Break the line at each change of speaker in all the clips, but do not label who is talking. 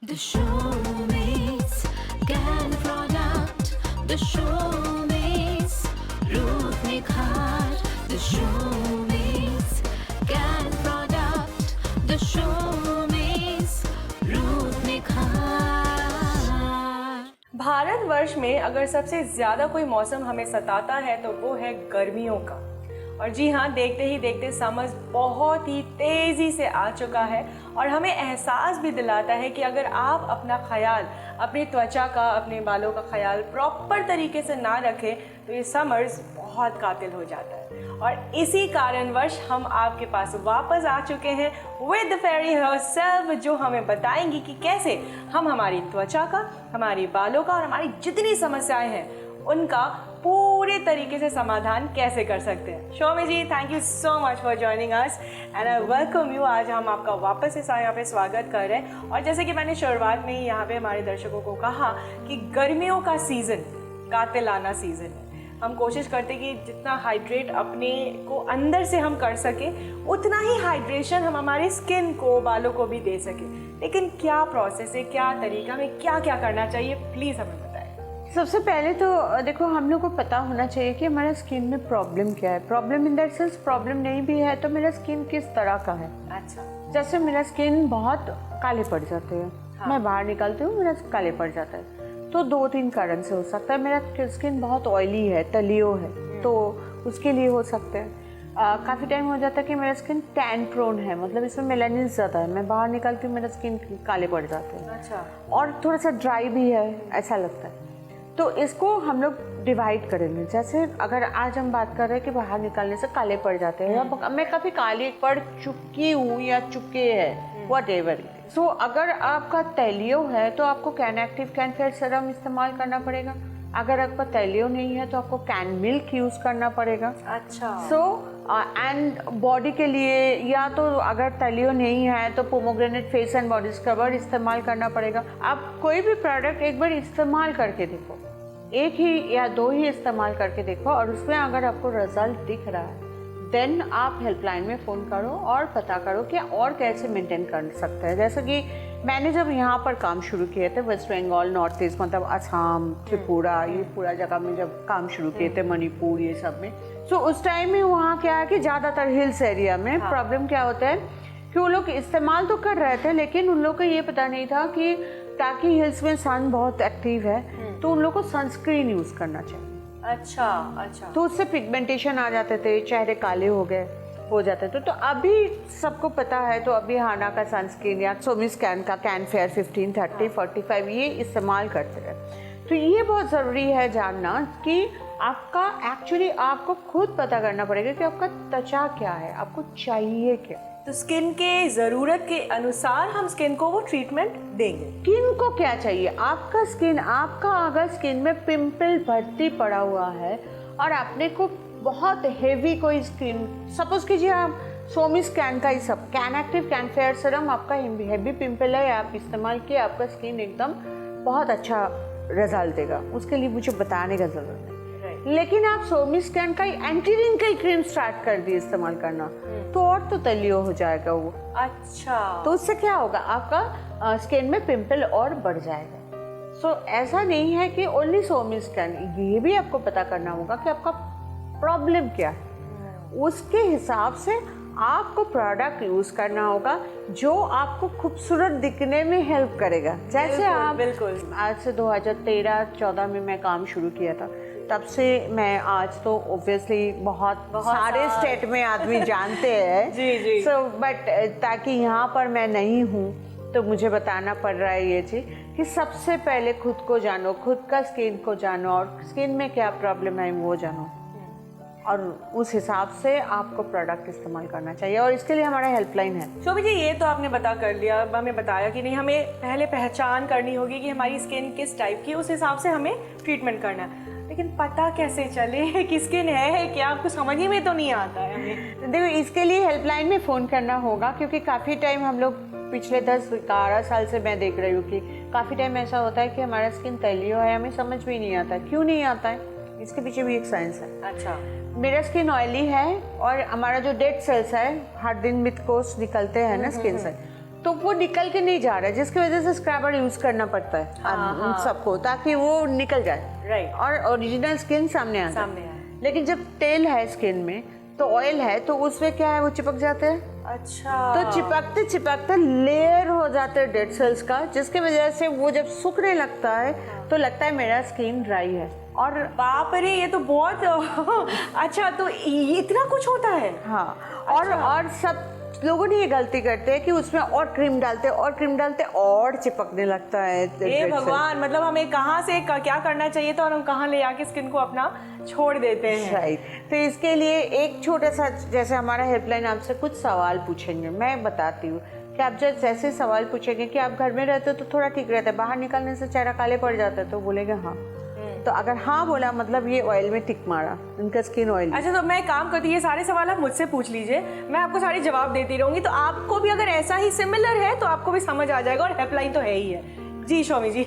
The showmates can product. The showmates Ruth Nikhar. The showmates can product. The showmates Ruth Nikhar.
Bharatvarsh में अगर सबसे ज़्यादा कोई मौसम हमें सताता है तो वो है गर्मियों का। और जी हाँ, देखते ही देखते समर बहुत ही तेज़ी से आ चुका है और हमें एहसास भी दिलाता है कि अगर आप अपना ख्याल, अपनी त्वचा का, अपने बालों का ख्याल प्रॉपर तरीके से ना रखें तो ये समर्स बहुत कातिल हो जाता है। और इसी कारणवश हम आपके पास वापस आ चुके हैं विद द फेरी हरसेल्फ, जो हमें बताएंगी कि कैसे हम हमारी त्वचा का, हमारी बालों का और हमारी जितनी समस्याएं हैं उनका पूरे तरीके से समाधान कैसे कर सकते हैं। Shomi ji, thank you so much for joining us and I welcome you. आज हम आपका वापस से यहाँ पे स्वागत कर रहे हैं और जैसे कि मैंने शुरुआत में ही यहाँ पे हमारे दर्शकों को कहा कि गर्मियों का सीज़न कातिलाना सीज़न है। हम कोशिश करते कि जितना हाइड्रेट अपने को अंदर से हम कर सके उतना ही हाइड्रेशन हम हमारे स्किन को, बालों को भी दे सके। लेकिन क्या प्रोसेस है, क्या तरीका, में क्या क्या करना चाहिए, प्लीज़ हमें बताएं।
सबसे पहले तो देखो, हम लोग को पता होना चाहिए कि हमारा स्किन में प्रॉब्लम क्या है। Problem in that sense, problem नहीं भी है तो मेरा स्किन किस तरह का है।
अच्छा,
जैसे मेरा स्किन बहुत काले पड़ जाते हैं।
हाँ।
मैं बाहर निकलती हूँ, मेरा काले पड़ जाता है। तो 2-3 कारण से हो सकता है। मेरा स्किन बहुत ऑयली है, तलियो है, तो उसके लिए हो सकते हैं। काफ़ी टाइम हो जाता है कि मेरा स्किन टैन प्रोन है, मतलब इसमें मेलानिन ज़्यादा है। मैं बाहर निकलती हूँ, मेरा स्किन काले पड़ जाते हैं।
अच्छा,
और थोड़ा सा ड्राई भी है, ऐसा लगता है। तो इसको हम लोग डिवाइड करेंगे। जैसे अगर आज हम बात कर रहे हैं कि बाहर निकलने से काले पड़ जाते हैं, या मैं काफ़ी काली पड़ चुकी हूँ या चुके हैं, वट एवर। सो अगर आपका तैलियो है तो आपको can active can fair serum इस्तेमाल करना पड़ेगा। अगर आपका तैलियो नहीं है तो आपको कैन मिल्क यूज़ करना पड़ेगा।
अच्छा।
सो एंड बॉडी के लिए, या तो अगर तैलियो नहीं है तो pomegranate face and body scrubber इस्तेमाल करना पड़ेगा। आप कोई भी प्रोडक्ट एक बार इस्तेमाल करके देखो, एक ही या 2 ही इस्तेमाल करके देखो, और उसमें अगर आपको रिजल्ट दिख रहा है देन आप हेल्पलाइन में फ़ोन करो और पता करो कि और कैसे मेंटेन कर सकते हैं। जैसे कि मैंने जब यहाँ पर काम शुरू किए थे, वेस्ट बंगाल, नॉर्थ ईस्ट, मतलब असम, त्रिपुरा, ये पूरा जगह में जब काम शुरू किए थे, मणिपुर, ये सब में, तो उस टाइम में वहाँ क्या है कि ज़्यादातर हिल्स एरिया में प्रॉब्लम क्या होता है कि वो लोग इस्तेमाल तो कर रहे थे लेकिन उन लोग को ये पता नहीं था कि ताकि हिल्स में सन बहुत एक्टिव है तो उन लोग को सनस्क्रीन यूज़ करना चाहिए।
अच्छा, अच्छा।
तो उससे पिगमेंटेशन आ जाते थे, चेहरे काले हो जाते थे। तो अभी सबको पता है, तो अभी हाना का सनस्क्रीन या सोमिस कैन का कैन फेयर 15, 30, 45 ये इस्तेमाल करते हैं। तो ये बहुत ज़रूरी है जानना कि आपका एक्चुअली आपको खुद पता करना पड़ेगा कि आपका त्वचा क्या है, आपको चाहिए क्या।
तो स्किन के ज़रूरत के अनुसार हम स्किन को वो ट्रीटमेंट देंगे।
स्किन को क्या चाहिए, आपका स्किन, आपका अगर स्किन में पिंपल भर्ती पड़ा हुआ है और आपने को बहुत हेवी कोई स्किन, सपोज कीजिए आप सोमिस कैन का ही सब can active can fair serum, आपका हेवी पिंपल है, आप इस्तेमाल किए, आपका स्किन एकदम बहुत अच्छा रिजल्ट देगा, उसके लिए मुझे बताने का ज़रूरत है। लेकिन आप सोमिस कैन का एंटी रिंकल क्रीम स्टार्ट कर दी इस्तेमाल करना तो और तो तलियो हो जाएगा वो।
अच्छा।
तो उससे क्या होगा, आपका स्किन में पिंपल और बढ़ जाएगा। सो ऐसा नहीं है कि ओनली सोमिस कैन, ये भी आपको पता करना होगा कि आपका प्रॉब्लम क्या है। उसके हिसाब से आपको प्रोडक्ट यूज़ करना होगा जो आपको खूबसूरत दिखने में हेल्प करेगा। जैसे आप
बिल्कुल
आज से 2013-14 में मैं काम शुरू किया था, तब से मैं आज तो ऑब्वियसली बहुत सारे स्टेट में आदमी जानते हैं।
जी जी।
सो बट ताकि यहाँ पर मैं नहीं हूँ तो मुझे बताना पड़ रहा है ये चीज़ कि सबसे पहले खुद को जानो, खुद का स्किन को जानो और स्किन में क्या प्रॉब्लम है वो जानो, और उस हिसाब से आपको प्रोडक्ट इस्तेमाल करना चाहिए। और इसके लिए हमारा हेल्पलाइन है।
शोभी जी, ये तो आपने बता कर लिया, अब हमें बताया कि नहीं, हमें पहले पहचान करनी होगी कि हमारी स्किन किस टाइप की, उस हिसाब से हमें ट्रीटमेंट करना है। लेकिन पता कैसे चले कि स्किन है क्या, आपको समझ ही में तो नहीं आता है हमें।
देखो, इसके लिए हेल्पलाइन में फ़ोन करना होगा, क्योंकि काफ़ी टाइम हम लोग पिछले 10-12 साल से मैं देख रही हूँ कि काफ़ी टाइम ऐसा होता है कि हमारा स्किन तैलियो है, हमें समझ भी नहीं आता। क्यों नहीं आता है, इसके पीछे भी एक साइंस है।
अच्छा।
मेरा स्किन ऑयली है और हमारा जो डेड सेल्स है, हर दिन मिथ कोष निकलते हैं ना स्किन से, तो वो निकल के नहीं जा रहा है, जिसकी वजह से स्क्रबर यूज करना पड़ता है उन सबको, ताकि वो निकल जाए
राइट
और ओरिजिनल स्किन सामने आ जाए। लेकिन जब तेल है स्किन में तो ऑयल है, तो उसमें क्या है, वो चिपक जाते हैं।
अच्छा,
तो चिपकते चिपकते लेयर हो जाते हैं डेड सेल्स का, जिसकी वजह से वो जब सूखने लगता है तो लगता है मेरा स्किन ड्राई है। और
बाप रे, ये तो बहुत अच्छा, तो इतना कुछ होता है।
हाँ, और सब लोगों ने ये गलती करते हैं कि उसमें और क्रीम डालते और चिपकने लगता है।
हे भगवान, मतलब हमें कहाँ से क्या करना चाहिए था और हम कहाँ ले आके स्किन को अपना छोड़ देते हैं।
राइट, तो इसके लिए एक छोटा सा, जैसे हमारा हेल्पलाइन आपसे कुछ सवाल पूछेंगे, मैं बताती हूँ कि आप जब जैसे सवाल पूछेंगे कि आप घर में रहते हो तो थोड़ा ठीक रहता है, बाहर निकलने से चेहरा काले पड़ जाता है, तो बोलेंगे हाँ। तो अगर हाँ बोला मतलब ये ऑयल में टिक मारा, इनका स्किन ऑयल।
अच्छा, तो मैं काम करती हूँ, ये सारे सवाल आप मुझसे पूछ लीजिए, मैं आपको सारे जवाब देती रहूंगी, तो आपको भी अगर ऐसा ही सिमिलर है तो आपको भी समझ आ जाएगा, और हेल्पलाइन तो है ही है। जी शौमी जी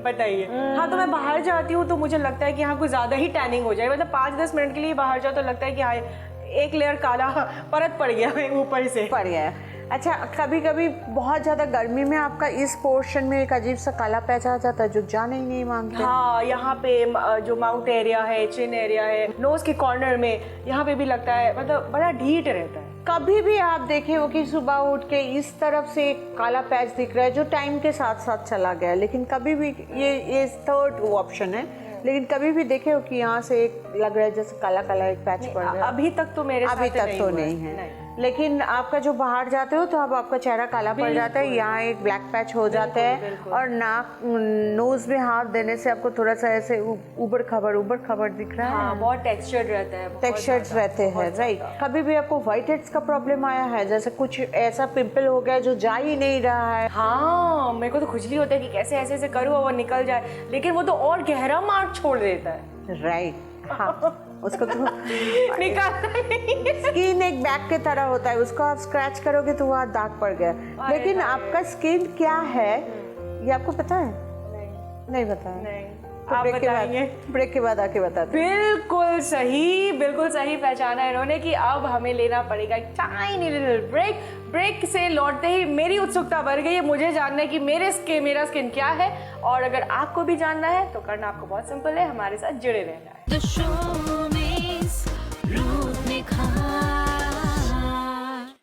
बताइए। हाँ, तो मैं बाहर जाती हूँ तो मुझे लगता है कि हाँ कुछ ज्यादा ही टैनिंग हो जाए, मतलब 5-10 मिनट के लिए बाहर जाओ तो लगता है कि हाँ एक लेयर काला परत पड़ गया है ऊपर से।
पड़ गया। अच्छा, कभी कभी बहुत ज़्यादा गर्मी में आपका इस पोर्शन में एक अजीब सा काला पैच आ जाता है जो जाने ही नहीं मांगते।
हाँ, यहाँ पे जो माउथ एरिया है, चिन एरिया है, नोज के कॉर्नर में, यहाँ पे भी लगता है, मतलब बड़ा ढीठ रहता है।
कभी भी आप देखे हो कि सुबह उठ के इस तरफ से एक काला पैच दिख रहा है जो टाइम के साथ साथ चला गया है, लेकिन कभी भी ये थर्ड ऑप्शन है, लेकिन कभी भी देखे हो कि यहाँ से एक लग रहा है जैसे काला काला एक पैच पड़ गया?
अभी तक तो मेरे साथ
अभी तक तो नहीं है। लेकिन आपका जो बाहर जाते हो तो अब आपका चेहरा काला पड़ जाता है, यहाँ एक ब्लैक पैच हो जाता है, और नाक नोज में हाथ देने से आपको थोड़ा सा ऐसे उबड़ खबर दिख रहा है।
हाँ, बहुत टेक्सचर्ड रहता है,
टेक्सचर्स रहते हैं। राइट, कभी भी आपको व्हाइट हेड्स का प्रॉब्लम आया है, जैसे कुछ ऐसा पिंपल हो गया जो जा ही नहीं रहा है?
हाँ, मेरे को तो खुजली होता है कि कैसे ऐसे ऐसे करूँ और निकल जाए, लेकिन वो तो और गहरा मार्क छोड़ देता है।
राइट, हाँ, उसको तो
निकालना नहीं।
स्किन एक बैग के तरह होता है, उसको आप स्क्रैच करोगे तो वहाँ दाग पड़ गया, लेकिन आपका स्किन क्या है ये आपको पता है? नहीं पता है?
नहीं,
तो
आप बताइए।
ब्रेक के बाद आके बताते हैं।
बिल्कुल सही पहचाना है इन्होंने कि अब हमें लेना पड़ेगा टाइनी लिटिल ब्रेक से लौटते ही मेरी उत्सुकता बढ़ गई है मुझे जानने की मेरा स्किन क्या है, और अगर आपको भी जानना है तो करना आपको बहुत सिंपल है, हमारे साथ जुड़े रहना है।
The show